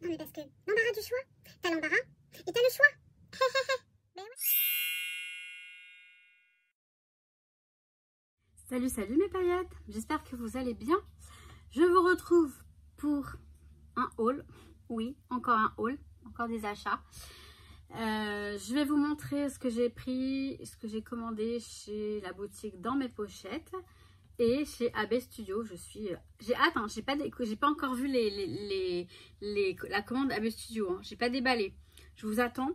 Non mais parce que l'embarras du choix. T'as l'embarras et t'as le choix. Ben ouais. Salut, salut mes paillettes, j'espère que vous allez bien. Je vous retrouve pour un haul. Oui, encore un haul, encore des achats. Je vais vous montrer ce que j'ai pris, ce que j'ai commandé chez la boutique Dans mes pochettes et chez AB Studio. J'ai hâte, hein, j'ai pas encore vu la commande AB Studio, hein, j'ai pas déballé. Je vous attends,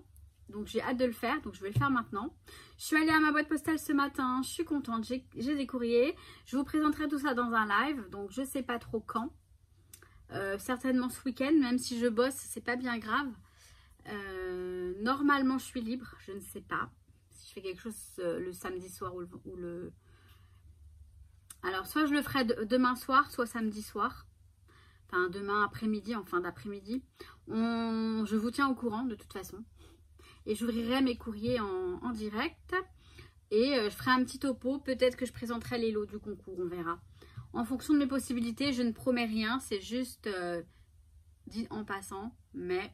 donc j'ai hâte de le faire, donc je vais le faire maintenant. Je suis allée à ma boîte postale ce matin, je suis contente, j'ai des courriers. Je vous présenterai tout ça dans un live, donc je sais pas trop quand. Certainement ce week-end, même si je bosse, c'est pas bien grave. Normalement je suis libre, je ne sais pas si je fais quelque chose le samedi soir ou le... Alors soit je le ferai demain soir, soit samedi soir, enfin demain après-midi, en fin d'après-midi. Je vous tiens au courant de toute façon et j'ouvrirai mes courriers en direct et je ferai un petit topo. Peut-être que je présenterai les lots du concours, on verra en fonction de mes possibilités. Je ne promets rien, c'est juste dit en passant, mais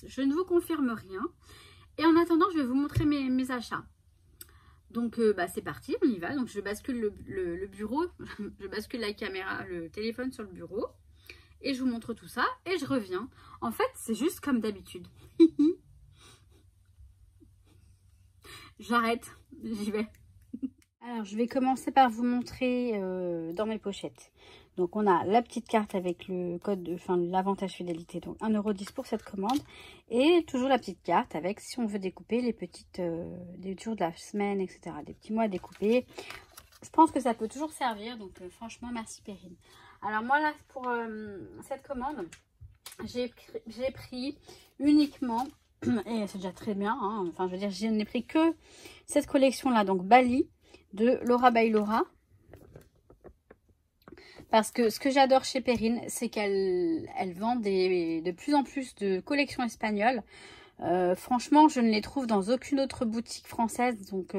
je ne vous confirme rien. Et en attendant, je vais vous montrer mes achats. Donc c'est parti, on y va. Donc je bascule le bureau, je bascule la caméra, le téléphone sur le bureau et je vous montre tout ça et je reviens. En fait, c'est juste comme d'habitude. J'arrête, j'y vais. Alors, je vais commencer par vous montrer dans mes pochettes. Donc, on a la petite carte avec le code, l'avantage fidélité, donc 1,10 € pour cette commande. Et toujours la petite carte avec, si on veut découper les petites, les jours de la semaine, etc. Des petits mois à découper. Je pense que ça peut toujours servir, donc franchement, merci Perrine. Alors, moi, là, pour cette commande, j'ai pris uniquement, et c'est déjà très bien, hein, enfin, je veux dire, je n'ai pris que cette collection-là, donc Bali, de Laura by Laura. Parce que ce que j'adore chez Perrine, c'est qu'elle vend de plus en plus de collections espagnoles. Franchement, je ne les trouve dans aucune autre boutique française. Donc,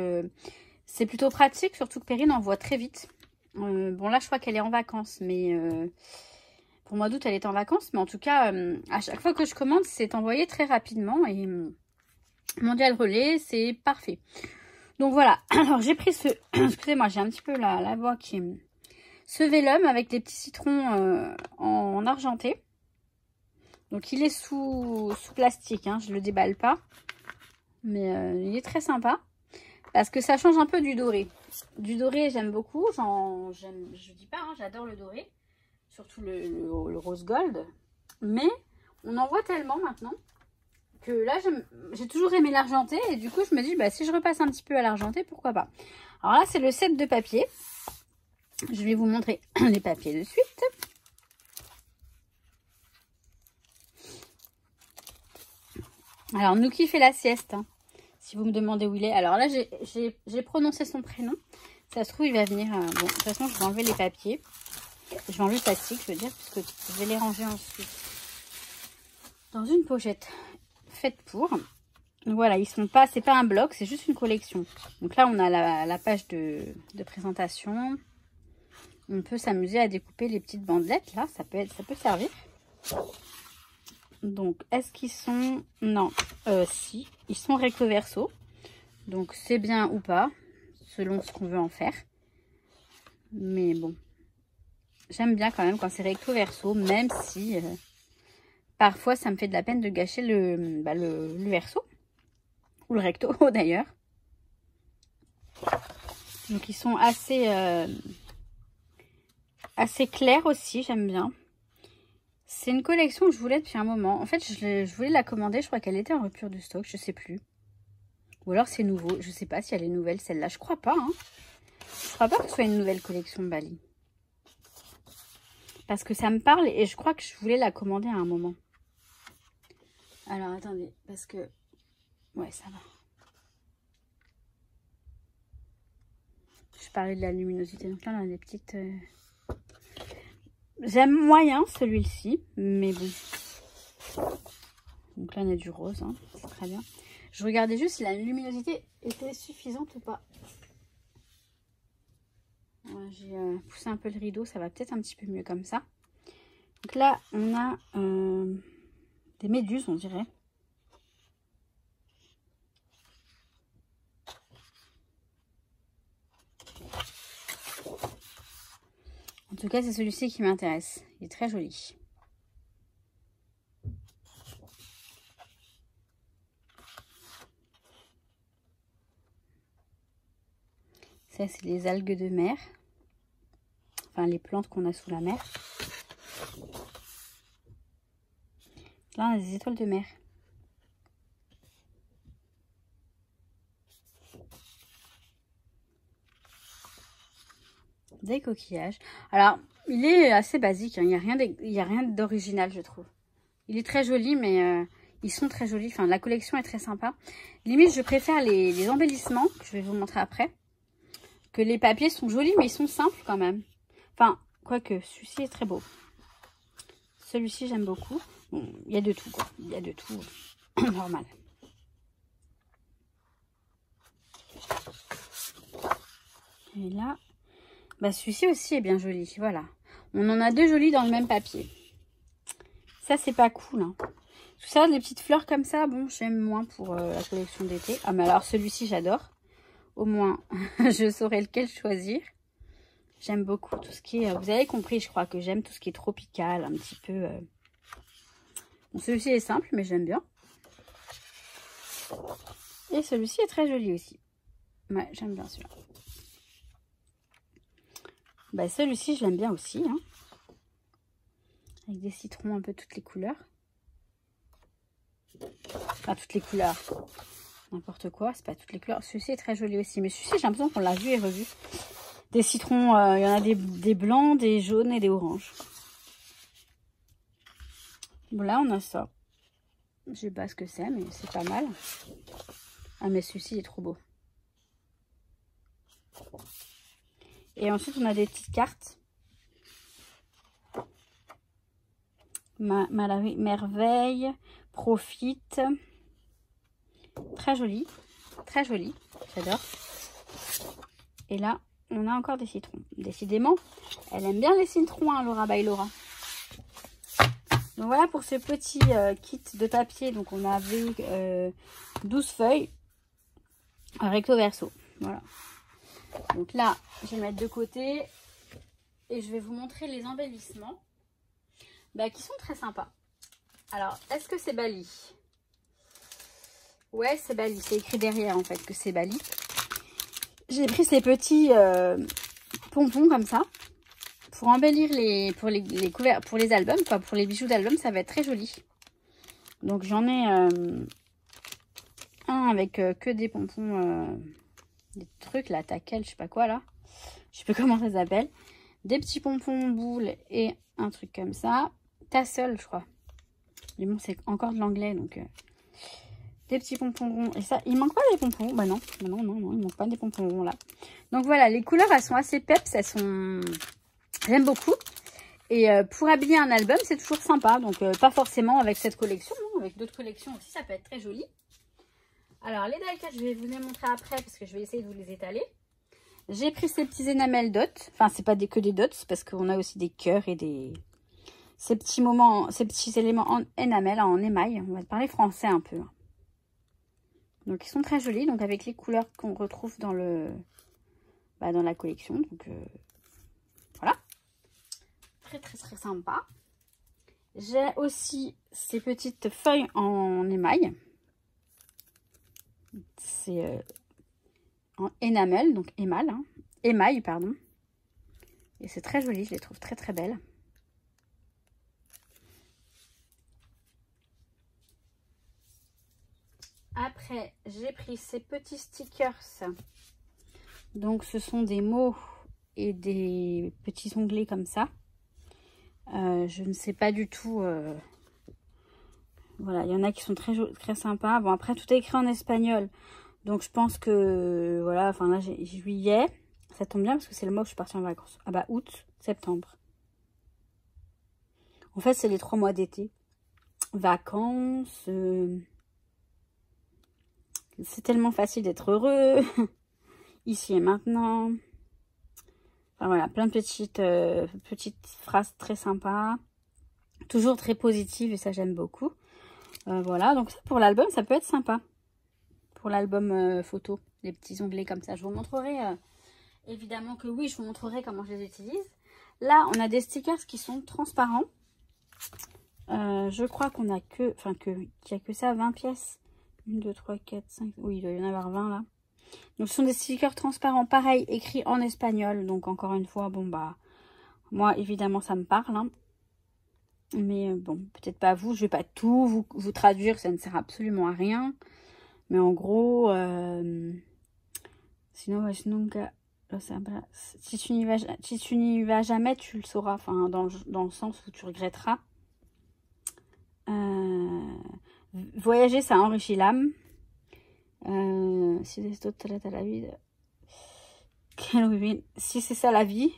c'est plutôt pratique, surtout que Perrine envoie très vite. Bon, là, je crois qu'elle est en vacances. Mais pour le mois d'août, elle est en vacances. Mais en tout cas, à chaque fois que je commande, c'est envoyé très rapidement. Et Mondial Relais, c'est parfait. Donc voilà, alors j'ai pris ce, excusez-moi, j'ai un petit peu la voix qui est... Ce vélum avec des petits citrons en argenté. Donc il est sous plastique, hein, je ne le déballe pas. Mais il est très sympa. Parce que ça change un peu du doré. Du doré, j'aime beaucoup, je dis pas, hein, j'adore le doré. Surtout le rose gold. Mais on en voit tellement maintenant. Que là j'ai toujours aimé l'argenté et du coup je me dis si je repasse un petit peu à l'argenté, pourquoi pas. Alors là c'est le set de papier, je vais vous montrer les papiers de suite. Alors Nouki fait la sieste, hein, si vous me demandez où il est. Alors là j'ai prononcé son prénom, ça se trouve il va venir, bon de toute façon je vais enlever les papiers, je vais enlever le plastique je veux dire, parce que je vais les ranger ensuite dans une pochette faite pour. Voilà, ils sont pas, c'est pas un bloc, c'est juste une collection. Donc là, on a la page de présentation. On peut s'amuser à découper les petites bandelettes. Là, ça peut servir. Donc, est-ce qu'ils sont... Non, si. Ils sont recto verso. Donc, c'est bien ou pas, selon ce qu'on veut en faire. Mais bon, j'aime bien quand même quand c'est recto verso, même si... parfois, ça me fait de la peine de gâcher le verso. Ou le recto d'ailleurs. Donc ils sont assez clairs aussi, j'aime bien. C'est une collection que je voulais depuis un moment. En fait, je voulais la commander, je crois qu'elle était en rupture de stock, je sais plus. Ou alors c'est nouveau, je sais pas si elle est nouvelle celle-là, je crois pas. Hein. Je crois pas que ce soit une nouvelle collection Bali. Parce que ça me parle et je crois que je voulais la commander à un moment. Alors attendez, parce que... Ouais, ça va. Je parlais de la luminosité. Donc là, on a des petites... J'aime moyen celui-ci, mais bon. Donc là, on a du rose. Hein. C'est très bien. Je regardais juste si la luminosité était suffisante ou pas. Ouais, j'ai poussé un peu le rideau. Ça va peut-être un petit peu mieux comme ça. Donc là, on a Des méduses, on dirait. En tout cas, c'est celui-ci qui m'intéresse. Il est très joli. Ça, c'est les algues de mer. Enfin, les plantes qu'on a sous la mer. Là, on a des étoiles de mer. Des coquillages. Alors, il est assez basique. Hein. Il n'y a rien d'original, je trouve. Il est très joli, mais ils sont très jolis. Enfin, la collection est très sympa. Limite, je préfère les embellissements, que je vais vous montrer après. Que les papiers sont jolis, mais ils sont simples quand même. Enfin, quoique, celui-ci est très beau. Celui-ci, j'aime beaucoup. Bon, il y a de tout, quoi. Il y a de tout. Normal. Et là, bah celui-ci aussi est bien joli. Voilà. On en a deux jolis dans le même papier. Ça, c'est pas cool. Hein. Tout ça, des petites fleurs comme ça, bon, j'aime moins pour la collection d'été. Ah, mais alors, celui-ci, j'adore. Au moins, je saurai lequel choisir. J'aime beaucoup tout ce qui est... vous avez compris, je crois que j'aime tout ce qui est tropical, un petit peu... Bon, celui-ci est simple, mais j'aime bien. Et celui-ci est très joli aussi. Ouais, j'aime bien celui-là. Bah, celui-ci, je l'aime bien aussi. Hein. Avec des citrons un peu toutes les couleurs. Enfin, toutes les couleurs. N'importe quoi, c'est pas toutes les couleurs. Celui-ci est très joli aussi. Mais celui-ci, j'ai l'impression qu'on l'a vu et revu. Des citrons, il y en a des blancs, des jaunes et des oranges. Bon, là, on a ça. Je sais pas ce que c'est, mais c'est pas mal. Ah, mais celui-ci est trop beau. Et ensuite, on a des petites cartes. Merveille, profite. Très joli. Très joli. J'adore. Et là, on a encore des citrons. Décidément, elle aime bien les citrons, hein, Laura by Laura. Donc voilà pour ce petit kit de papier. Donc on avait 12 feuilles recto verso. Voilà. Donc là, je vais mettre de côté. Et je vais vous montrer les embellissements. Bah, qui sont très sympas. Alors, est-ce que c'est Bali? Ouais, c'est Bali. C'est écrit derrière en fait que c'est Bali. J'ai pris ces petits pompons comme ça pour embellir pour les albums, quoi, pour les bijoux d'album, ça va être très joli. Donc j'en ai un avec que des pompons, des trucs là, taquel, je sais pas quoi là, je sais pas comment ça s'appelle, des petits pompons boules et un truc comme ça, tassel je crois. Mais bon, c'est encore de l'anglais donc. Des petits pompons ronds. Et ça, il manque pas des pompons. Bah non, il manque pas des pompons ronds là. Donc voilà, les couleurs, elles sont assez peps. Elles sont... J'aime beaucoup. Et pour habiller un album, c'est toujours sympa. Donc pas forcément avec cette collection, non, avec d'autres collections aussi, ça peut être très joli. Alors les die cuts, je vais vous les montrer après parce que je vais essayer de vous les étaler. J'ai pris ces petits enamel dots. Enfin, c'est pas que des dots parce qu'on a aussi des cœurs et des... Ces petits éléments en enamel, en émail. On va parler français un peu. Donc ils sont très jolis, donc avec les couleurs qu'on retrouve dans dans la collection. Donc voilà. Très très très sympa. J'ai aussi ces petites feuilles en émail. C'est en enamel, donc émail, pardon. Et c'est très joli, je les trouve très très belles. Après, j'ai pris ces petits stickers. Donc, ce sont des mots et des petits onglets comme ça. Je ne sais pas du tout. Voilà, il y en a qui sont très sympas. Bon, après, tout est écrit en espagnol. Donc, je pense que... Voilà, enfin là, j'ai juillet. Ça tombe bien parce que c'est le mois où je suis partie en vacances. Ah bah, août, septembre. En fait, c'est les 3 mois d'été. Vacances... C'est tellement facile d'être heureux. Ici et maintenant. Enfin voilà, plein de petites phrases très sympas. Toujours très positive et ça j'aime beaucoup. Voilà, donc ça pour l'album, ça peut être sympa. Pour l'album photo, les petits onglets comme ça. Je vous montrerai, évidemment que oui, je vous montrerai comment je les utilise. Là, on a des stickers qui sont transparents. Je crois qu'on a que, enfin qu'il n'y a que ça, 20 pièces. 1, 2, 3, 4, 5, oui, il doit y en avoir 20 là. Donc ce sont des stickers transparents, pareil, écrits en espagnol. Donc encore une fois, bon bah, moi évidemment ça me parle. Hein. Mais bon, peut-être pas vous, je vais pas tout vous traduire, ça ne sert absolument à rien. Mais en gros, sinon, si tu n'y vas jamais, tu le sauras. Enfin, dans le sens où tu regretteras. Voyager, ça enrichit l'âme. Si c'est ça la vie,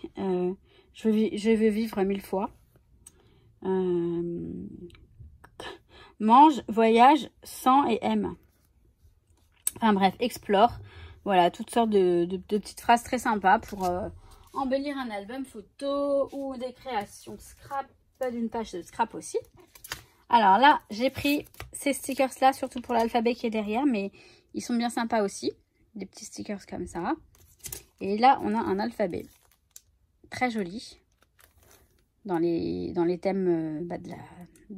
je veux vivre 1000 fois. Mange, voyage, sent et aime. Enfin bref, explore. Voilà, toutes sortes de petites phrases très sympas pour embellir un album photo ou des créations scrap, d'une page de scrap aussi. Alors là, j'ai pris ces stickers là, surtout pour l'alphabet qui est derrière, mais ils sont bien sympas aussi. Des petits stickers comme ça. Et là, on a un alphabet très joli. Dans les thèmes de la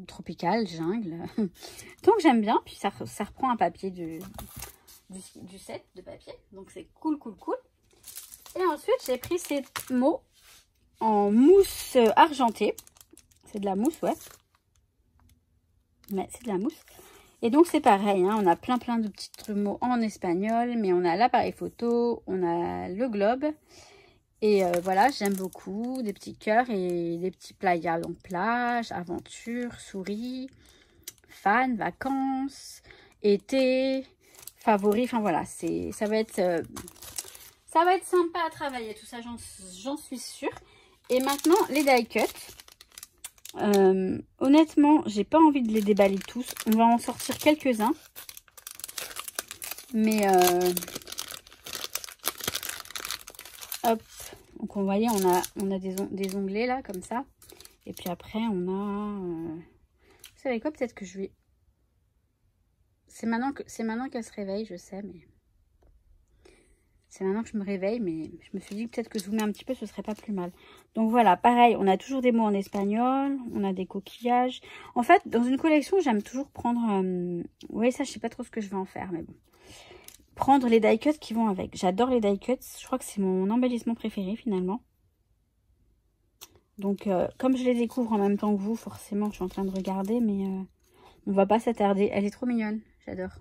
tropicale, jungle. Donc j'aime bien. Puis ça reprend un papier du set de papier. Donc c'est cool. Et ensuite j'ai pris ces mots en mousse argentée. C'est de la mousse, ouais. Mais c'est de la mousse. Et donc c'est pareil, hein, on a plein de petits mots en espagnol. Mais on a l'appareil photo, on a le globe. Et voilà, j'aime beaucoup, des petits cœurs et des petits playas, donc plage, aventure, souris, fan, vacances, été, favori, enfin voilà, ça va être sympa à travailler, tout ça, j'en suis sûre. Et maintenant, les die cuts, honnêtement, j'ai pas envie de les déballer tous, on va en sortir quelques-uns, mais hop. Donc, vous voyez, on a des onglets là, comme ça. Et puis après, on a... Vous savez quoi? Peut-être que je vais... C'est maintenant qu'elle se réveille, je sais, mais... C'est maintenant que je me réveille, mais je me suis dit que peut-être que zoomer un petit peu, ce serait pas plus mal. Donc voilà, pareil, on a toujours des mots en espagnol, on a des coquillages. En fait, dans une collection, j'aime toujours prendre... Vous voyez ça, je sais pas trop ce que je vais en faire, mais bon. Prendre les die cuts qui vont avec. J'adore les die cuts. Je crois que c'est mon embellissement préféré finalement. Donc comme je les découvre en même temps que vous, forcément je suis en train de regarder, mais on va pas s'attarder. Elle est trop mignonne, j'adore.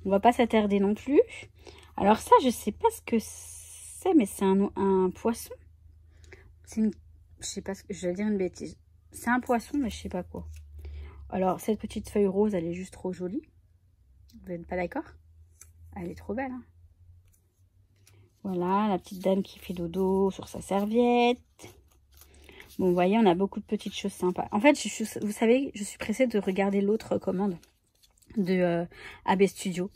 On va pas s'attarder non plus. Alors ça, je sais pas ce que c'est, mais c'est un poisson. C'est une... Je sais pas ce que... Je vais dire une bêtise. C'est un poisson, mais je sais pas quoi. Alors cette petite feuille rose, elle est juste trop jolie. Vous n'êtes pas d'accord? Elle est trop belle, hein. Voilà, la petite dame qui fait dodo sur sa serviette. Bon, vous voyez, on a beaucoup de petites choses sympas. En fait, vous savez, je suis pressée de regarder l'autre commande de AB Studio.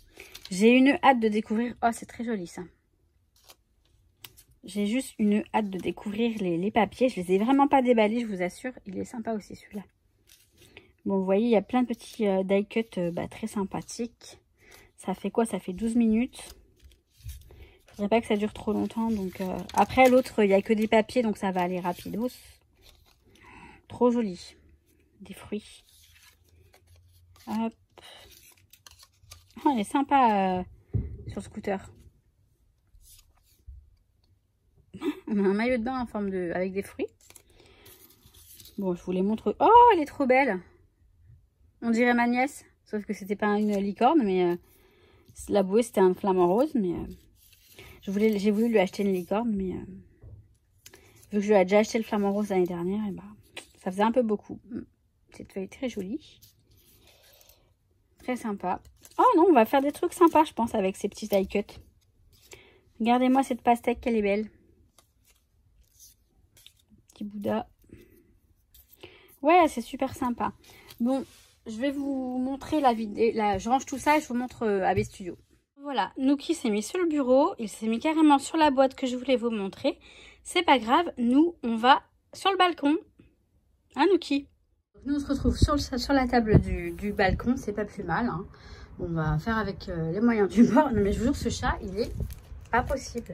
J'ai une hâte de découvrir... Oh, c'est très joli, ça. J'ai juste une hâte de découvrir les papiers. Je les ai vraiment pas déballés, je vous assure. Il est sympa aussi, celui-là. Bon, vous voyez, il y a plein de petits die cuts très sympathiques. Ça fait quoi? Ça fait 12 minutes. Il faudrait pas que ça dure trop longtemps. Donc après, l'autre, il n'y a que des papiers, donc ça va aller rapidos. Trop joli. Des fruits. Hop. Oh, il est sympa sur scooter. On a un maillot de bain en forme avec des fruits. Bon, je vous les montre. Oh, elle est trop belle. On dirait ma nièce. Sauf que c'était pas une licorne, mais... la bouée, c'était un flamant rose, mais j'ai voulu lui acheter une licorne, mais vu que je lui ai déjà acheté le flamant rose l'année dernière, et ça faisait un peu beaucoup. Cette feuille très jolie. Très sympa. Oh non, on va faire des trucs sympas, je pense, avec ces petits die cuts. Regardez-moi cette pastèque, qu'elle est belle. Petit Bouddha. Ouais, c'est super sympa. Bon, je vais vous montrer la vidéo. Je range tout ça et je vous montre AB Studio. Voilà, Nookie s'est mis sur le bureau. Il s'est mis carrément sur la boîte que je voulais vous montrer. C'est pas grave, nous, on va sur le balcon. Hein, Nuki? Nous, on se retrouve sur la table du balcon. C'est pas plus mal. Hein. On va faire avec les moyens du bord. Non, mais je vous jure, ce chat, il est pas possible.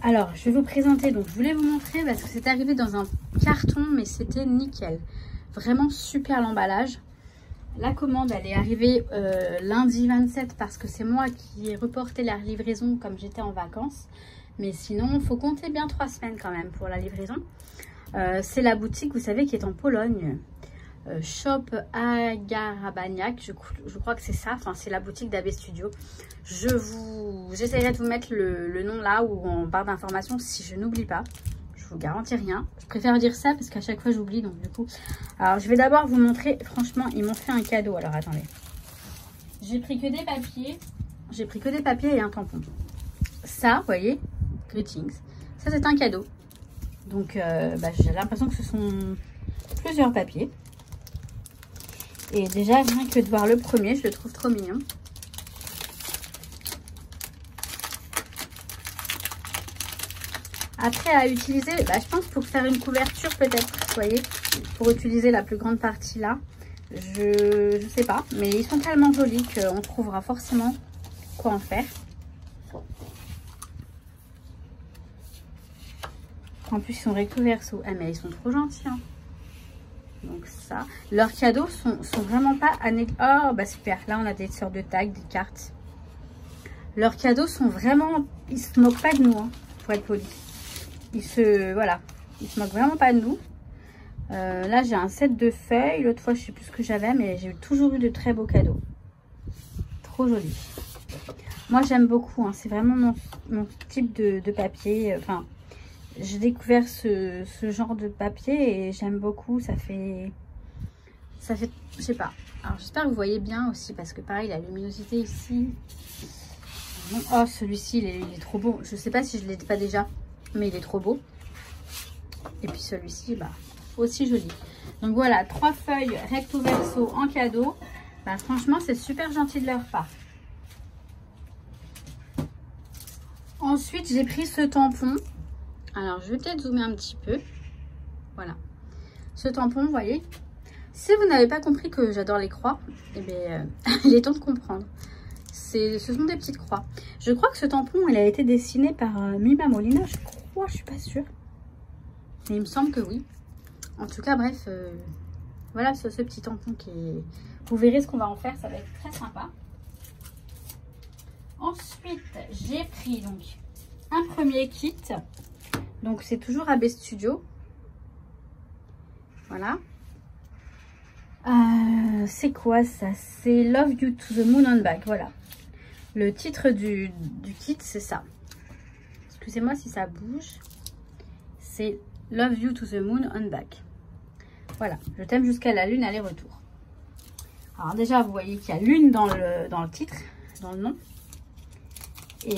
Alors, je vais vous présenter. Donc, je voulais vous montrer parce que c'est arrivé dans un carton, mais c'était nickel. Vraiment super l'emballage. La commande, elle est arrivée lundi 27 parce que c'est moi qui ai reporté la livraison comme j'étais en vacances. Mais sinon, il faut compter bien 3 semaines quand même pour la livraison. C'est la boutique, vous savez, qui est en Pologne. Shop Agarabaniak, je crois que c'est ça. Enfin, c'est la boutique d'AB Studio. J'essaierai de vous mettre le nom là ou en barre d'informations si je n'oublie pas. Je vous garantis rien. Je préfère dire ça parce qu'à chaque fois j'oublie, donc du coup. Alors, je vais d'abord vous montrer. Franchement, ils m'ont fait un cadeau. Alors, attendez. J'ai pris que des papiers. J'ai pris que des papiers et un tampon. Ça, vous voyez, Greetings. Ça, c'est un cadeau. Donc, j'ai l'impression que ce sont plusieurs papiers. Et déjà, rien que de voir le premier, je le trouve trop mignon. Après, à utiliser, je pense pour faire une couverture peut-être, vous voyez, pour utiliser la plus grande partie là. Je sais pas, mais ils sont tellement jolis qu'on trouvera forcément quoi en faire. En plus, ils sont recto verso. Ah, mais ils sont trop gentils, hein. Donc ça, leurs cadeaux sont vraiment pas Oh, bah super, là on a des sortes de tags, des cartes. Leurs cadeaux sont vraiment... Ils se moquent pas de nous, hein, pour être poli. Ils se moquent vraiment pas de nous. Là, j'ai un set de feuilles. L'autre fois, je sais plus ce que j'avais, mais j'ai toujours eu de très beaux cadeaux. Trop joli. Moi, j'aime beaucoup, hein. C'est vraiment mon type de papier. Enfin, j'ai découvert ce genre de papier et j'aime beaucoup. Ça fait, je sais pas. Alors, j'espère que vous voyez bien aussi parce que pareil, la luminosité ici. Oh, celui-ci, il est trop beau. Je sais pas si je l'ai pas déjà, mais il est trop beau. Et puis celui-ci, aussi joli. Donc voilà, 3 feuilles recto verso en cadeau. Franchement, c'est super gentil de leur part. Ensuite, j'ai pris ce tampon. Alors, je vais peut-être zoomer un petit peu. Voilà. Ce tampon, vous voyez. Si vous n'avez pas compris que j'adore les croix, eh bien, il est temps de comprendre. Ce sont des petites croix. Je crois que ce tampon, il a été dessiné par Mima Molina. Je crois, je suis pas sûre. Mais il me semble que oui. En tout cas, bref, voilà ce petit tampon qui est... Vous verrez ce qu'on va en faire, ça va être très sympa. Ensuite, j'ai pris donc un premier kit. Donc, c'est toujours AB Studio. Voilà. C'est quoi ça? C'est Love You to the Moon on Back. Voilà. Le titre du kit, c'est ça. Excusez-moi si ça bouge. C'est Love You to the Moon on Back. Voilà. Je t'aime jusqu'à la lune, aller-retour. Alors déjà, vous voyez qu'il y a lune dans le titre, dans le nom. Et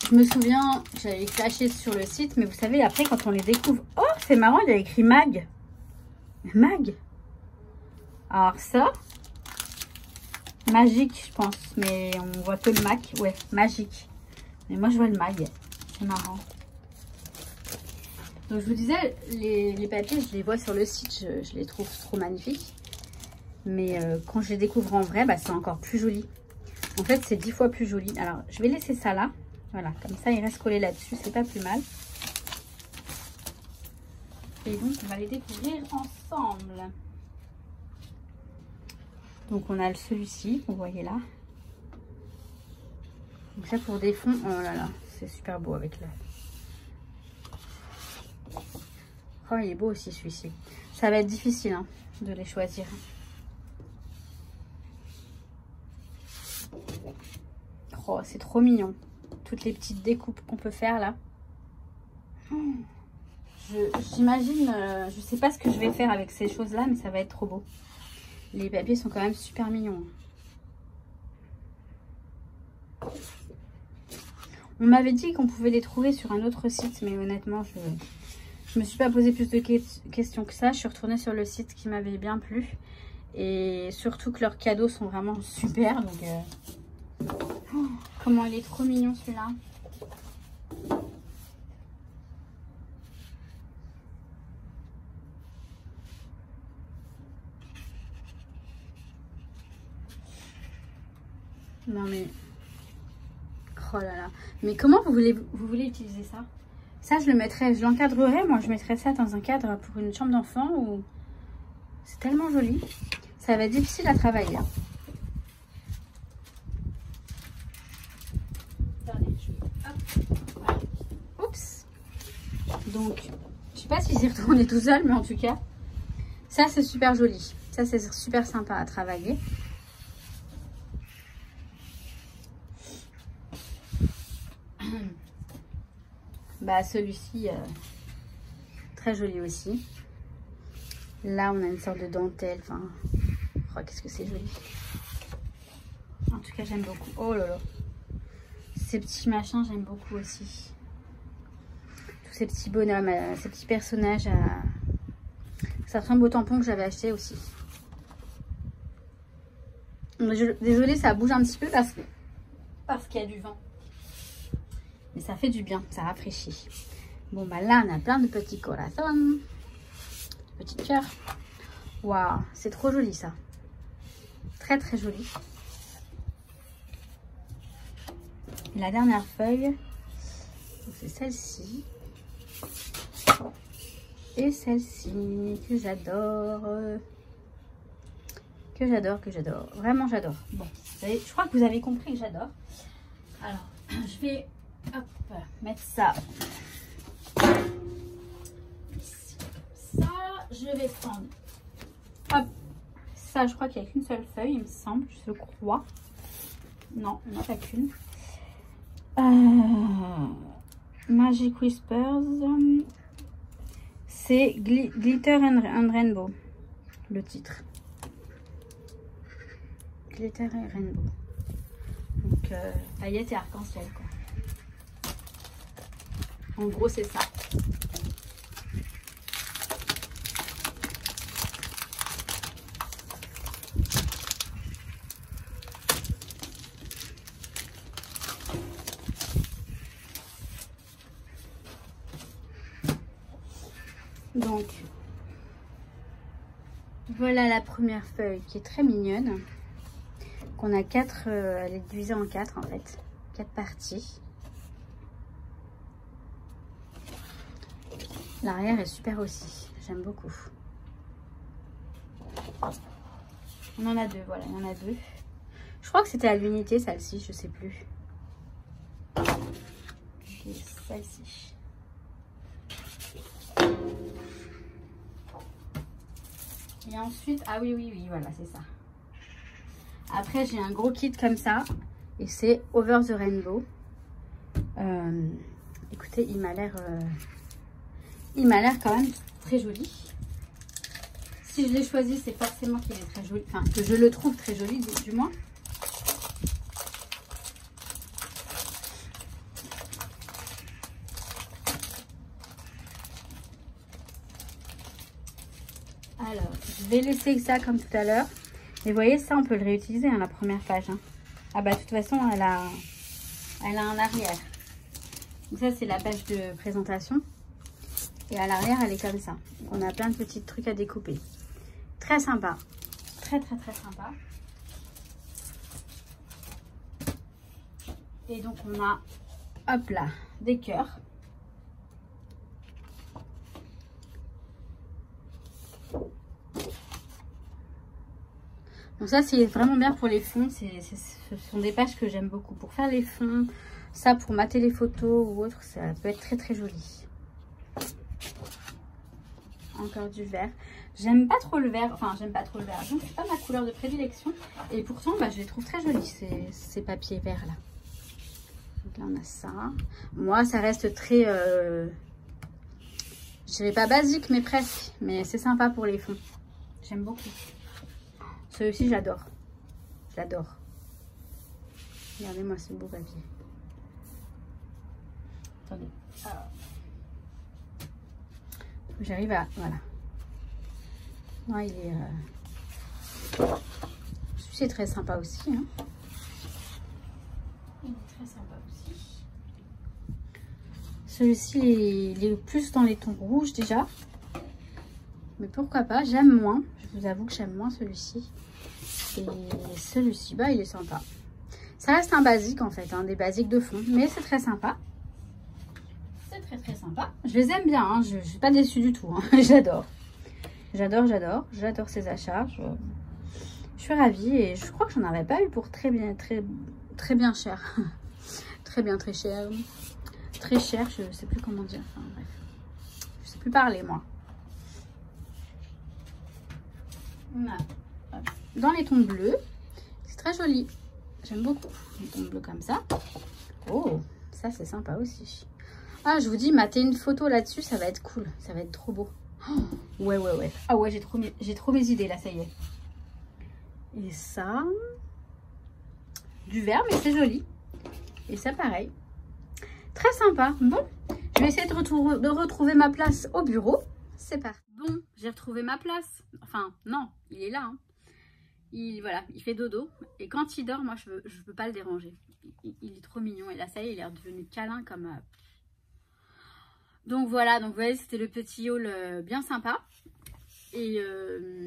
je me souviens, j'avais flashé sur le site, mais vous savez, après, quand on les découvre... Oh, c'est marrant, il y a écrit Mag. Mag. Alors ça, magique, je pense, mais on voit que le Mag. Ouais, magique. Mais moi, je vois le Mag. C'est marrant. Donc, je vous disais, les papiers, je les vois sur le site, je les trouve trop magnifiques. Mais quand je les découvre en vrai, c'est encore plus joli. En fait, c'est 10 fois plus joli. Alors, je vais laisser ça là. Voilà, comme ça, il reste collé là-dessus. C'est pas plus mal. Et donc, on va les découvrir ensemble. Donc, on a celui-ci, vous voyez là. Donc, ça, pour des fonds, oh là là, c'est super beau avec là. Oh, il est beau aussi, celui-ci. Ça va être difficile hein, de les choisir. Oh, c'est trop mignon. Toutes les petites découpes qu'on peut faire là. J'imagine, je sais pas ce que je vais faire avec ces choses là, mais ça va être trop beau. Les papiers sont quand même super mignons. On m'avait dit qu'on pouvait les trouver sur un autre site, mais honnêtement, je me suis pas posé plus de questions que ça. Je suis retournée sur le site qui m'avait bien plu. Et surtout que leurs cadeaux sont vraiment super. Donc, oh, comment il est trop mignon celui-là. Non mais... Oh là là. Mais comment vous voulez utiliser ça? Ça, je le mettrais, je l'encadrerais. Moi, je mettrais ça dans un cadre pour une chambre d'enfant. Ou... C'est tellement joli. Ça va être difficile à travailler. Hein. Attendez, je vais... Hop. Oups. Donc, je sais pas si j'y retourné tout seul, mais en tout cas, ça, c'est super joli. Ça, c'est super sympa à travailler. Bah, celui-ci, très joli aussi. Là, on a une sorte de dentelle. Enfin, oh, qu'est-ce que c'est joli. En tout cas, j'aime beaucoup. Oh là là. Ces petits machins, j'aime beaucoup aussi. Tous ces petits bonhommes, ces petits personnages. Ça ressemble au tampon que j'avais acheté aussi. Désolée, ça bouge un petit peu parce qu'il y a du vent. Mais ça fait du bien, ça rafraîchit. Bon, bah là, on a plein de petits corazones. Petits cœurs. Waouh, c'est trop joli ça. Très, très joli. Et la dernière feuille, c'est celle-ci. Et celle-ci, que j'adore. Que j'adore. Vraiment, j'adore. Bon, je crois que vous avez compris que j'adore. Alors, je vais... Hop, mettre ça ici, comme ça. Je vais prendre, hop, ça, je crois qu'il n'y a qu'une seule feuille, il me semble, je crois. Non, il n'y en a pas qu'une. Magic Whispers, c'est Glitter and Rainbow, le titre. Glitter and Rainbow. Donc, paillettes et arc-en-ciel, quoi. En gros, c'est ça. Donc, voilà la première feuille qui est très mignonne. Qu'on a 4, elle est divisée en 4 en fait. 4 parties. L'arrière est super aussi, j'aime beaucoup. On en a deux, voilà, il y en a deux. Je crois que c'était à l'unité celle-ci, je sais plus. Et celle-ci. Et ensuite, ah oui, voilà, c'est ça. Après, j'ai un gros kit comme ça. Et c'est Over the Rainbow. Écoutez, il m'a l'air quand même très joli. Si je l'ai choisi, c'est forcément qu'il est très joli. Enfin, que je le trouve très joli, du moins. Alors, je vais laisser ça comme tout à l'heure. Et vous voyez, ça, on peut le réutiliser, hein, la première page. Hein. Ah bah, de toute façon, elle a un arrière. Donc ça, c'est la page de présentation. Et à l'arrière, elle est comme ça. Donc, on a plein de petits trucs à découper. Très sympa. Très sympa. Et donc, on a, hop là, des cœurs. Donc ça, c'est vraiment bien pour les fonds. Ce sont des pages que j'aime beaucoup. Pour faire les fonds, ça, pour mater les photos ou autre, ça peut être très joli. Encore du vert. J'aime pas trop le vert. Enfin, j'aime pas trop le vert. Donc, c'est pas ma couleur de prédilection. Et pourtant, bah, je les trouve très jolis, ces papiers verts là. Donc là, on a ça. Moi, ça reste très... je dirais pas basique, mais presque. Mais c'est sympa pour les fonds. J'aime beaucoup. Celui-ci, j'adore. J'adore. Regardez-moi ce beau papier. Attendez. J'arrive à... Voilà. Non, il est... Celui-ci est très sympa aussi. Hein. Il est très sympa aussi. Celui-ci, il est plus dans les tons rouges déjà. Mais pourquoi pas, j'aime moins. Je vous avoue que j'aime moins celui-ci. Et celui-ci, bah, il est sympa. Ça reste un basique en fait, hein, des basiques de fond, mais c'est très sympa. C'est très sympa. Je les aime bien, hein, je ne suis pas déçue du tout. Hein. J'adore. J'adore ces achats. Je suis ravie et je crois que j'en avais pas eu pour très bien cher. très cher. Très cher, je sais plus comment dire. Enfin, bref. Je sais plus parler moi. On a dans les tons bleus. C'est très joli. J'aime beaucoup les tons bleus comme ça. Oh, ça c'est sympa aussi. Ah, je vous dis, mater une photo là-dessus, ça va être cool. Ça va être trop beau. Oh, ouais. Ah ouais, j'ai trop mes idées là, ça y est. Et ça, du vert, mais c'est joli. Et ça, pareil. Très sympa. Bon, je vais essayer de retrouver ma place au bureau. C'est parti. Bon, j'ai retrouvé ma place. Enfin, non, il est là. Hein. Voilà, il fait dodo. Et quand il dort, moi, je veux pas le déranger. Il est trop mignon. Et là, ça y est, il est redevenu câlin comme... Donc voilà, donc vous voyez, c'était le petit haul bien sympa. Et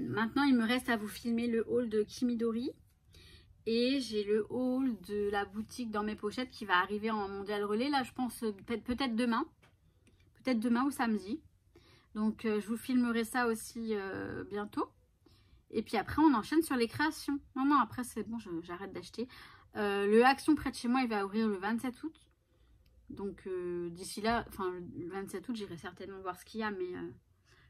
maintenant, il me reste à vous filmer le haul de Kimidori. Et j'ai le haul de la boutique dans mes pochettes qui va arriver en mondial relais. Là, je pense peut-être demain. Peut-être demain ou samedi. Donc, je vous filmerai ça aussi bientôt. Et puis après, on enchaîne sur les créations. Non, après, c'est bon, j'arrête d'acheter. Le Action près de chez moi, il va ouvrir le 27 août. Donc, d'ici là, enfin, le 27 août, j'irai certainement voir ce qu'il y a. Mais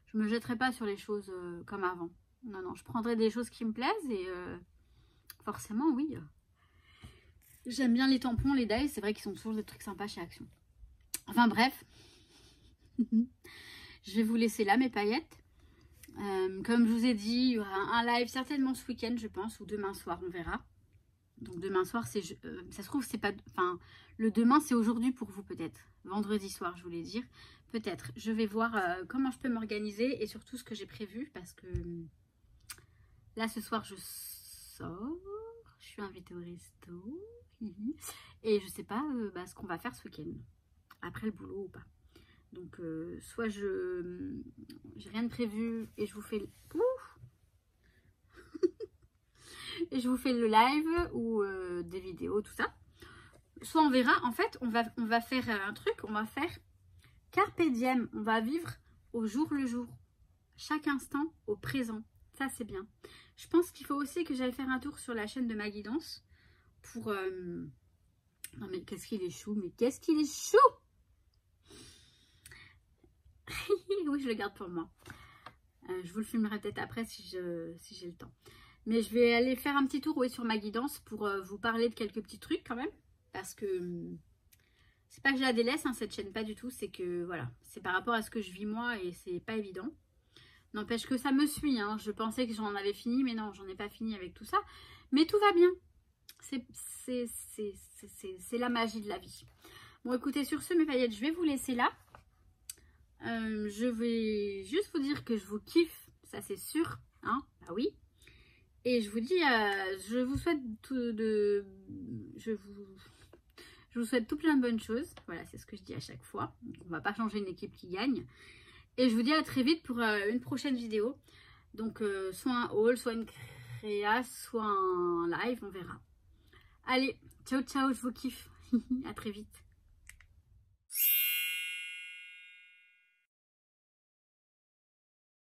je me jetterai pas sur les choses comme avant. Non, je prendrai des choses qui me plaisent et... forcément, oui. J'aime bien les tampons, les dies. C'est vrai qu'ils sont toujours des trucs sympas chez Action. Enfin, bref. Je vais vous laisser là, mes paillettes. Comme je vous ai dit, il y aura un live certainement ce week-end, je pense. Ou demain soir, on verra. Donc, demain soir, ça se trouve, c'est pas... Enfin, le demain, c'est aujourd'hui pour vous, peut-être. Vendredi soir, je voulais dire. Peut-être. Je vais voir comment je peux m'organiser. Et surtout, ce que j'ai prévu. Parce que... là, ce soir, je suis invitée au resto et je sais pas ce qu'on va faire ce week-end après le boulot ou pas. Donc soit j'ai rien de prévu et je vous fais et je vous fais le live ou des vidéos, tout ça. Soit on verra. En fait, on va faire un truc. On va faire carpe diem. On va vivre au jour le jour, chaque instant au présent. Ça, c'est bien. Je pense qu'il faut aussi que j'aille faire un tour sur la chaîne de Maggie Danse pour... Non, mais qu'est-ce qu'il est chou. Mais qu'est-ce qu'il est chou. Oui, je le garde pour moi. Je vous le filmerai peut-être après si j'ai le temps. Mais je vais aller faire un petit tour sur Maggie Danse pour vous parler de quelques petits trucs quand même. Parce que... c'est pas que je la délaisse, hein, cette chaîne, pas du tout. C'est que, voilà, c'est par rapport à ce que je vis moi et c'est pas évident. N'empêche que ça me suit, hein. Je pensais que j'en avais fini, mais non, j'en ai pas fini avec tout ça. Mais tout va bien. C'est la magie de la vie. Bon, écoutez, sur ce, mes paillettes, je vais vous laisser là. Je vais juste vous dire que je vous kiffe, ça c'est sûr, hein, bah oui. Et je vous dis, je vous souhaite je vous souhaite tout plein de bonnes choses. Voilà, c'est ce que je dis à chaque fois. Donc, on va pas changer une équipe qui gagne. Et je vous dis à très vite pour une prochaine vidéo. Donc, soit un haul, soit une créa, soit un live, on verra. Allez, ciao, ciao, je vous kiffe. À très vite.